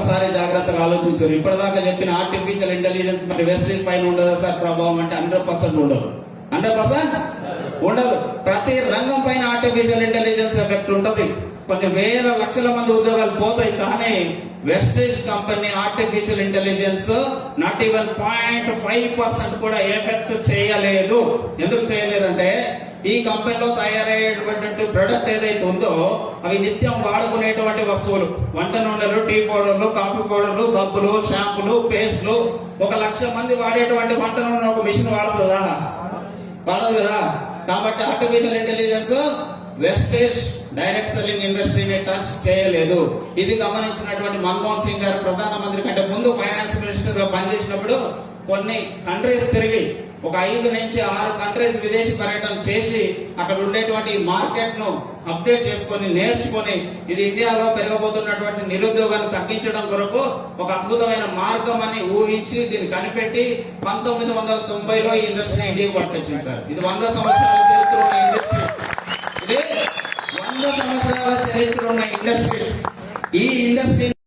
ఒక్కసారి జాగ్రత్తగా ఆలోచించారు. ఇప్పటిదాకా చెప్పిన ఆర్టిఫిషియల్ ఇంటెలిజెన్స్ మరి వెస్టింగ్ పైన ఉండదా సార్ ప్రభావం అంటే 100% ఉండదు. 100% ఉండదు. ప్రతి రంగం పైన ఆర్టిఫిషియల్ ఇంటెలిజెన్స్ ఎఫెక్ట్ ఉంటది. కొన్ని వేల లక్షల మంది ఉద్యోగాలు పోతాయి. కానీ Vestige company artificial intelligence not even 0.5% కూడా ఎఫెక్ట్ చేయలేదు. ఎందుకు చేయలేదంటే ఈ కంపెనీలో తయారయ్యేటువంటి ప్రొడక్ట్ ఏదైతే ఉందో అవి నిత్యం వాడుకునేటువంటి వస్తువులు, వంట నూనెలు, టీ పౌడర్లు, కాఫీ పౌడర్లు, సబ్బులు, షాంపులు, పేస్ట్లు. 1,00,000 మంది వాడేటువంటి వంట నూనె ఒక మిషన్ వాడుతుందా? వాడదు కదా. కాబట్టి artificial intelligence Vestige direct selling ఇండస్ట్రీని టచ్ చేయలేదు. ఇది గమనించినటువంటి మన్మోహన్ సింగ్ గారు ప్రధానమంత్రి కంటే ముందు ఫైనాన్స్ మినిస్టర్ గా పనిచేసినప్పుడు కొన్ని కంట్రీస్ తిరిగి ఒక 5 నుంచి 6 కంట్రీస్ విదేశీ పర్యటన చేసి అక్కడ ఉండేటువంటి మార్కెట్ ను అప్డేట్ చేసుకొని నేర్చుకొని ఇది ఇండియాలో పెరగబోతున్నటువంటి నిరుద్యోగాన్ని తగ్గించడం కొరకు ఒక అద్భుతమైన మార్గం అని ఊహించి దీన్ని కనిపెట్టి 1990లో ఈ ఇండస్ట్రీ ఇండియాకి పట్టుకొచ్చింది సార్. ఇది 100 సంవత్సరాల చరిత్ర ఉన్న ఇండస్ట్రీ. ఇది 100 సంవత్సరాల చరిత్ర ఉన్న ఇండస్ట్రీ. ఈ ఇండస్ట్రీ